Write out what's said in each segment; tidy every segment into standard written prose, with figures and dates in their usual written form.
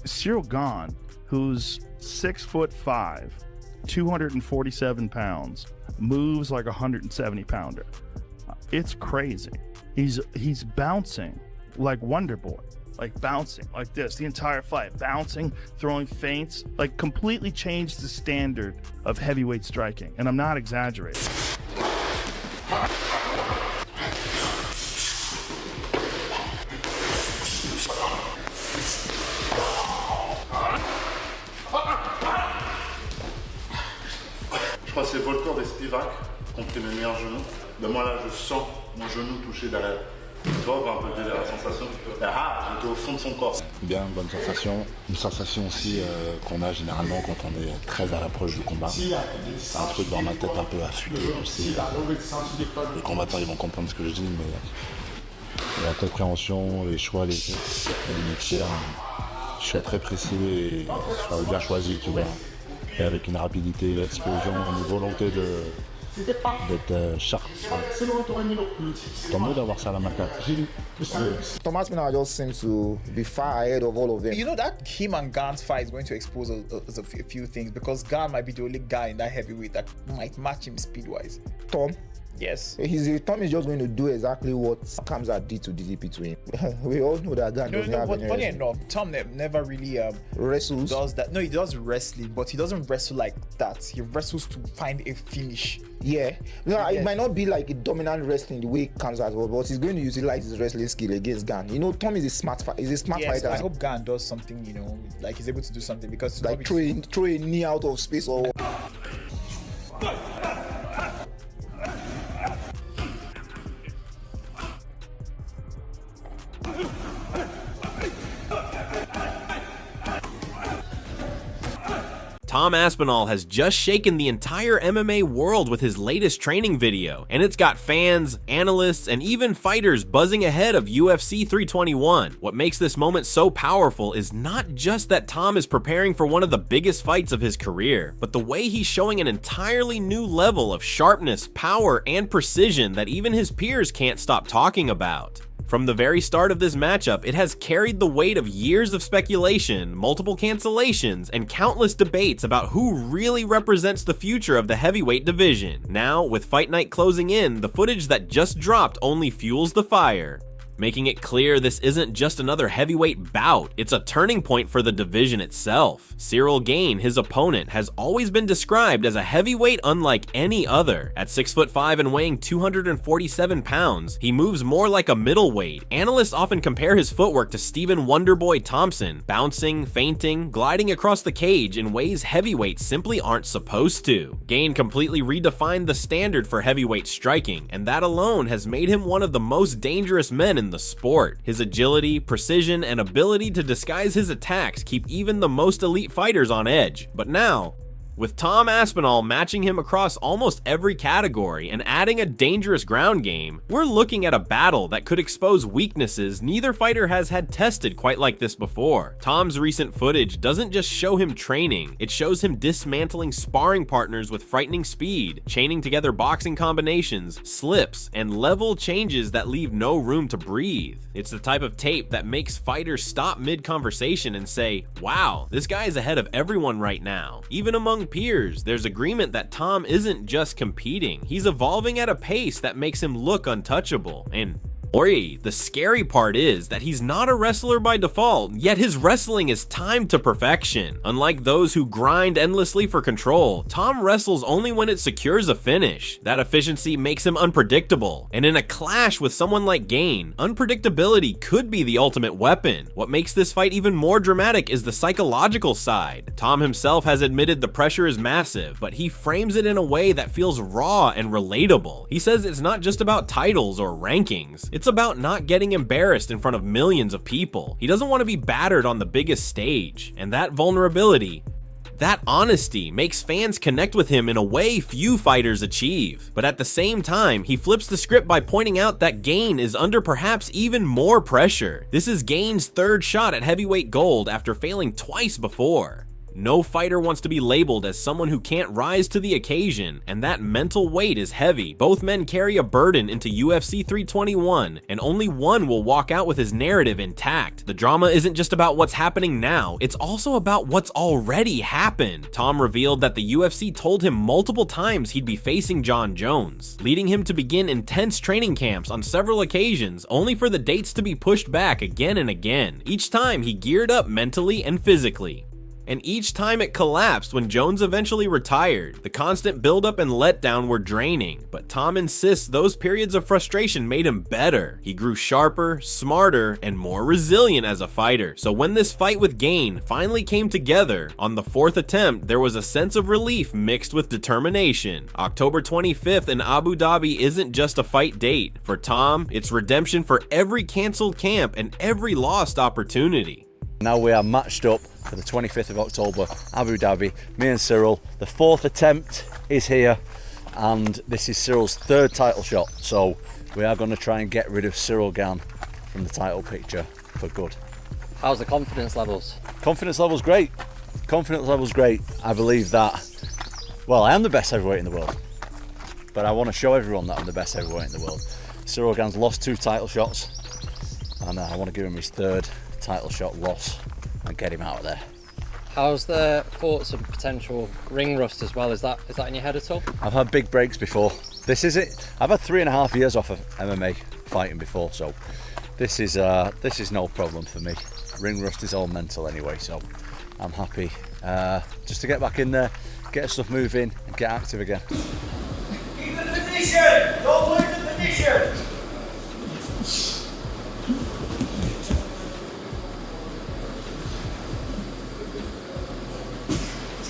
Cyril Gane, who's 6'5", 247 pounds, moves like a 170 pounder. It's crazy. He's bouncing like Wonder Boy, like bouncing like this the entire fight, bouncing, throwing feints, like completely changed the standard of heavyweight striking. And I'm not exaggerating. Je crois que c'est Voltor et Spivak qui ont pris mes meilleurs genoux. Mais moi là, je sens mon genou toucher derrière. Tu vois, un peu la sensation. Ah, j'étais au fond de son corps. Bien, bonne sensation. Une sensation aussi qu'on a généralement quand on est très à l'approche du combat. C'est un truc dans ma tête un peu affûté. Les combattants ils vont comprendre ce que je dis, mais la compréhension, les choix, les tirs, je suis très précis et ça va bien choisi, tu vois. Et avec une rapidité, l'explosion, une volonté d'être sharp. Tant mieux d'avoir ça à la matin. Tom Aspinall just seems to be far ahead of all of them. You know that him and Gane's fight is going to expose a few things, because Gane might be the only guy in that heavyweight that might match him speed-wise. Tom? Yes. Tom is just going to do exactly what Kamza did to DDP to him. We all know that Gane doesn't have any funny wrestling. enough, Tom never really Wrestles. does that. No, he does wrestling, but he doesn't wrestle like that. He wrestles to find a finish. Yeah. No, it might not be like a dominant wrestling the way Kamza was, but he's going to utilize his wrestling skill against Gane. You know, Tom is a smart fighter. I hope Gane does something, you know, like he's able to do something, because like throw a knee out of space or. Tom Aspinall has just shaken the entire MMA world with his latest training video, and it's got fans, analysts, and even fighters buzzing ahead of UFC 321. What makes this moment so powerful is not just that Tom is preparing for one of the biggest fights of his career, but the way he's showing an entirely new level of sharpness, power, and precision that even his peers can't stop talking about. From the very start of this matchup, it has carried the weight of years of speculation, multiple cancellations, and countless debates about who really represents the future of the heavyweight division. Now, with Fight Night closing in, the footage that just dropped only fuels the fire, making it clear this isn't just another heavyweight bout, it's a turning point for the division itself. Cyril Gane, his opponent, has always been described as a heavyweight unlike any other. At 6'5" and weighing 247 pounds, he moves more like a middleweight. Analysts often compare his footwork to Stephen Wonderboy Thompson, bouncing, feinting, gliding across the cage in ways heavyweights simply aren't supposed to. Gane completely redefined the standard for heavyweight striking, and that alone has made him one of the most dangerous men in the sport. His agility, precision, and ability to disguise his attacks keep even the most elite fighters on edge. But now, with Tom Aspinall matching him across almost every category and adding a dangerous ground game, we're looking at a battle that could expose weaknesses neither fighter has had tested quite like this before. Tom's recent footage doesn't just show him training, it shows him dismantling sparring partners with frightening speed, chaining together boxing combinations, slips, and level changes that leave no room to breathe. It's the type of tape that makes fighters stop mid-conversation and say, wow, this guy is ahead of everyone right now. Even among peers, there's agreement that Tom isn't just competing, he's evolving at a pace that makes him look untouchable. And the scary part is that he's not a wrestler by default, yet his wrestling is timed to perfection. Unlike those who grind endlessly for control, Tom wrestles only when it secures a finish. That efficiency makes him unpredictable, and in a clash with someone like Gane, unpredictability could be the ultimate weapon. What makes this fight even more dramatic is the psychological side. Tom himself has admitted the pressure is massive, but he frames it in a way that feels raw and relatable. He says it's not just about titles or rankings. It's about not getting embarrassed in front of millions of people. He doesn't want to be battered on the biggest stage, and that vulnerability, that honesty makes fans connect with him in a way few fighters achieve. But at the same time, he flips the script by pointing out that Gane is under perhaps even more pressure. This is Gane's third shot at heavyweight gold after failing twice before. No fighter wants to be labeled as someone who can't rise to the occasion, and that mental weight is heavy. Both men carry a burden into UFC 321, and only one will walk out with his narrative intact. The drama isn't just about what's happening now, it's also about what's already happened. Tom revealed that the UFC told him multiple times he'd be facing Jon Jones, leading him to begin intense training camps on several occasions, only for the dates to be pushed back again and again. Each time he geared up mentally and physically. And each time it collapsed when Jones eventually retired. The constant buildup and letdown were draining, but Tom insists those periods of frustration made him better. He grew sharper, smarter, and more resilient as a fighter. So when this fight with Gane finally came together, on the 4th attempt, there was a sense of relief mixed with determination. October 25th in Abu Dhabi isn't just a fight date. For Tom, it's redemption for every cancelled camp and every lost opportunity. Now we are matched up for the 25th of October, Abu Dhabi, me and Cyril. The 4th attempt is here, and this is Cyril's 3rd title shot. So we are going to try and get rid of Cyril Gane from the title picture for good. How's the confidence levels? Confidence levels great. Confidence levels great. I believe that, well, I am the best heavyweight in the world, but I want to show everyone that I'm the best heavyweight in the world. Cyril Gane's lost 2 title shots, and I want to give him his 3rd title shot loss and get him out of there. How's the thoughts of potential ring rust as well? Is that in your head at all? I've had big breaks before. This is it. I've had 3.5 years off of MMA fighting before, so this is no problem for me. Ring rust is all mental anyway, so I'm happy just to get back in there, get stuff moving, and get active again. Keep the position. Don't lose the position.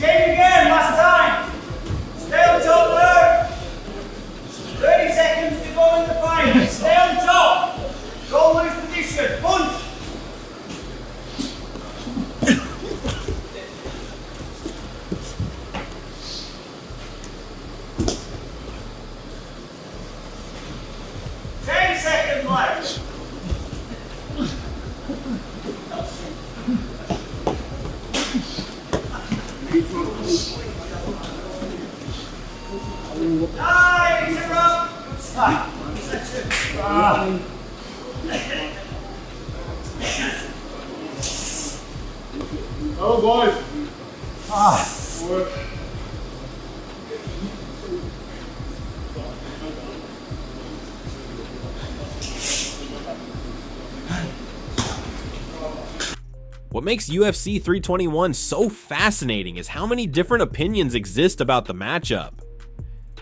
Change again, last time. Stay on top there. 30 seconds to go in the fight. Stay on top. Don't lose position. Punch. Left. Oh boys. Work. What makes UFC 321 so fascinating is how many different opinions exist about the matchup.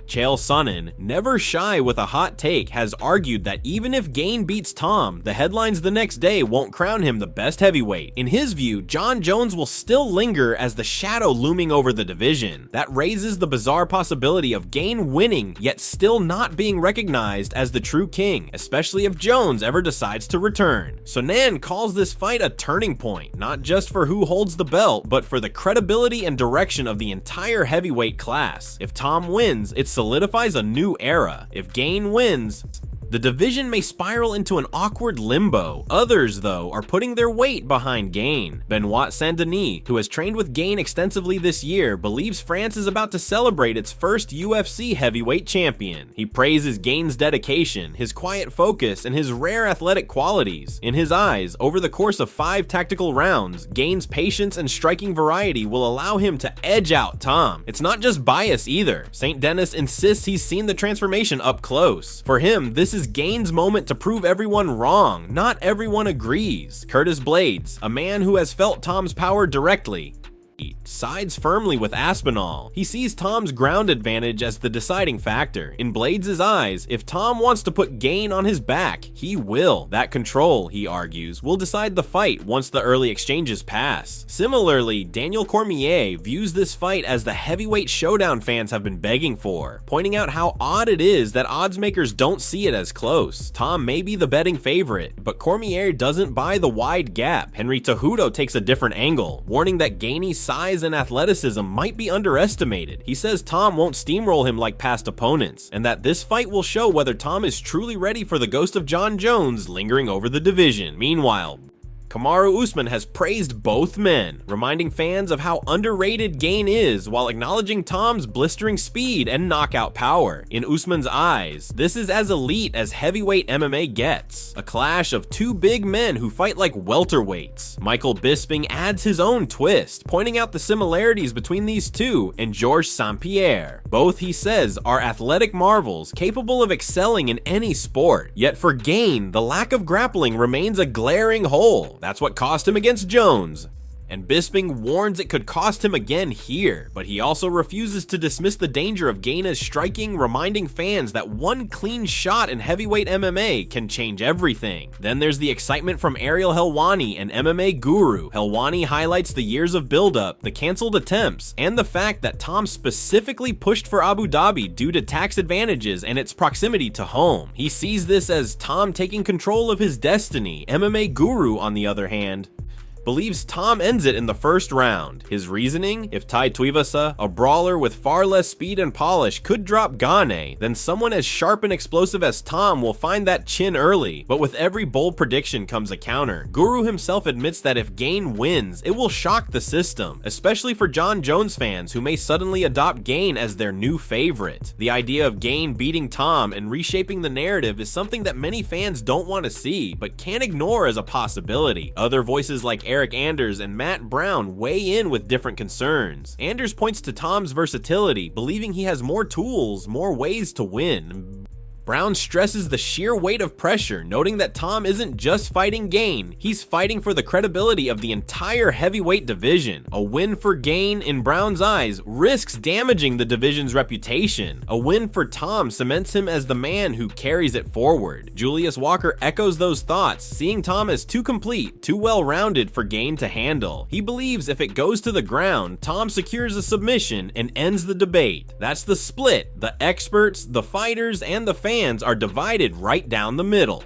Chael Sonnen, never shy with a hot take, has argued that even if Gane beats Tom, the headlines the next day won't crown him the best heavyweight. In his view, Jon Jones will still linger as the shadow looming over the division. That raises the bizarre possibility of Gane winning, yet still not being recognized as the true king, especially if Jones ever decides to return. Sonnen calls this fight a turning point, not just for who holds the belt, but for the credibility and direction of the entire heavyweight class. If Tom wins, it solidifies a new era. If Gane wins, the division may spiral into an awkward limbo. Others, though, are putting their weight behind Gane. Benoit Saint-Denis, who has trained with Gane extensively this year, believes France is about to celebrate its first UFC heavyweight champion. He praises Gane's dedication, his quiet focus, and his rare athletic qualities. In his eyes, over the course of 5 tactical rounds, Gane's patience and striking variety will allow him to edge out Tom. It's not just bias either. Saint-Denis insists he's seen the transformation up close. For him, this is Gane's moment to prove everyone wrong. Not everyone agrees. Curtis Blades, a man who has felt Tom's power directly, sides firmly with Aspinall. He sees Tom's ground advantage as the deciding factor. In Blades' eyes, if Tom wants to put Gane on his back, he will. That control, he argues, will decide the fight once the early exchanges pass. Similarly, Daniel Cormier views this fight as the heavyweight showdown fans have been begging for, pointing out how odd it is that odds makers don't see it as close. Tom may be the betting favorite, but Cormier doesn't buy the wide gap. Henry Cejudo takes a different angle, warning that Gane's size and athleticism might be underestimated. He says Tom won't steamroll him like past opponents, and that this fight will show whether Tom is truly ready for the ghost of Jon Jones lingering over the division. Meanwhile, Kamaru Usman has praised both men, reminding fans of how underrated Gane is while acknowledging Tom's blistering speed and knockout power. In Usman's eyes, this is as elite as heavyweight MMA gets, a clash of two big men who fight like welterweights. Michael Bisping adds his own twist, pointing out the similarities between these two and Georges St-Pierre. Both, he says, are athletic marvels capable of excelling in any sport. Yet for Gane, the lack of grappling remains a glaring hole. That's what cost him against Jones. And Bisping warns it could cost him again here, but he also refuses to dismiss the danger of Gane's striking, reminding fans that one clean shot in heavyweight MMA can change everything. Then there's the excitement from Ariel Helwani, an MMA guru. Helwani highlights the years of buildup, the cancelled attempts, and the fact that Tom specifically pushed for Abu Dhabi due to tax advantages and its proximity to home. He sees this as Tom taking control of his destiny. MMA guru, on the other hand, believes Tom ends it in the first round. His reasoning? If Tai Tuivasa, a brawler with far less speed and polish, could drop Gane, then someone as sharp and explosive as Tom will find that chin early. But with every bold prediction comes a counter. Guru himself admits that if Gane wins, it will shock the system, especially for Jon Jones fans who may suddenly adopt Gane as their new favorite. The idea of Gane beating Tom and reshaping the narrative is something that many fans don't want to see, but can't ignore as a possibility. Other voices like Eric Anders and Matt Brown weigh in with different concerns. Anders points to Tom's versatility, believing he has more tools, more ways to win. Brown stresses the sheer weight of pressure, noting that Tom isn't just fighting Gane, he's fighting for the credibility of the entire heavyweight division. A win for Gane, in Brown's eyes, risks damaging the division's reputation. A win for Tom cements him as the man who carries it forward. Julius Walker echoes those thoughts, seeing Tom as too complete, too well-rounded for Gane to handle. He believes if it goes to the ground, Tom secures a submission and ends the debate. That's the split. The experts, the fighters, and the fans are divided right down the middle.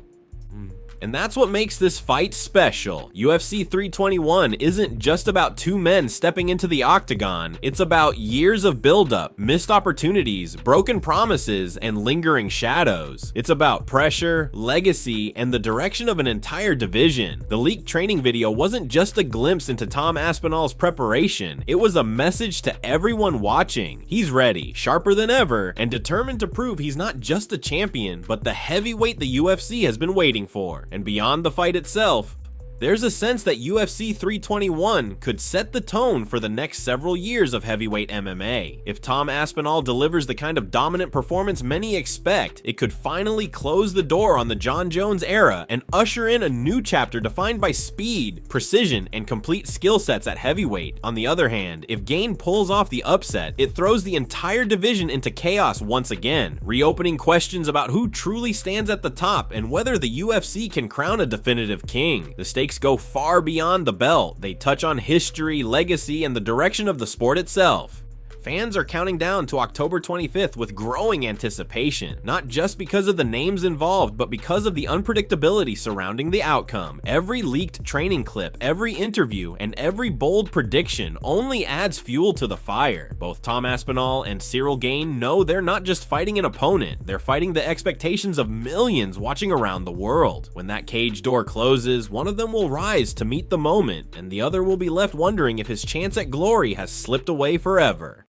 And that's what makes this fight special. UFC 321 isn't just about two men stepping into the octagon, it's about years of buildup, missed opportunities, broken promises, and lingering shadows. It's about pressure, legacy, and the direction of an entire division. The leaked training video wasn't just a glimpse into Tom Aspinall's preparation, it was a message to everyone watching. He's ready, sharper than ever, and determined to prove he's not just a champion, but the heavyweight the UFC has been waiting for. And beyond the fight itself, there's a sense that UFC 321 could set the tone for the next several years of heavyweight MMA. If Tom Aspinall delivers the kind of dominant performance many expect, it could finally close the door on the Jon Jones era and usher in a new chapter defined by speed, precision, and complete skill sets at heavyweight. On the other hand, if Gane pulls off the upset, it throws the entire division into chaos once again, reopening questions about who truly stands at the top and whether the UFC can crown a definitive king. The stakes go far beyond the belt. They touch on history, legacy, and the direction of the sport itself. Fans are counting down to October 25th with growing anticipation, not just because of the names involved, but because of the unpredictability surrounding the outcome. Every leaked training clip, every interview, and every bold prediction only adds fuel to the fire. Both Tom Aspinall and Cyril Gane know they're not just fighting an opponent, they're fighting the expectations of millions watching around the world. When that cage door closes, one of them will rise to meet the moment, and the other will be left wondering if his chance at glory has slipped away forever.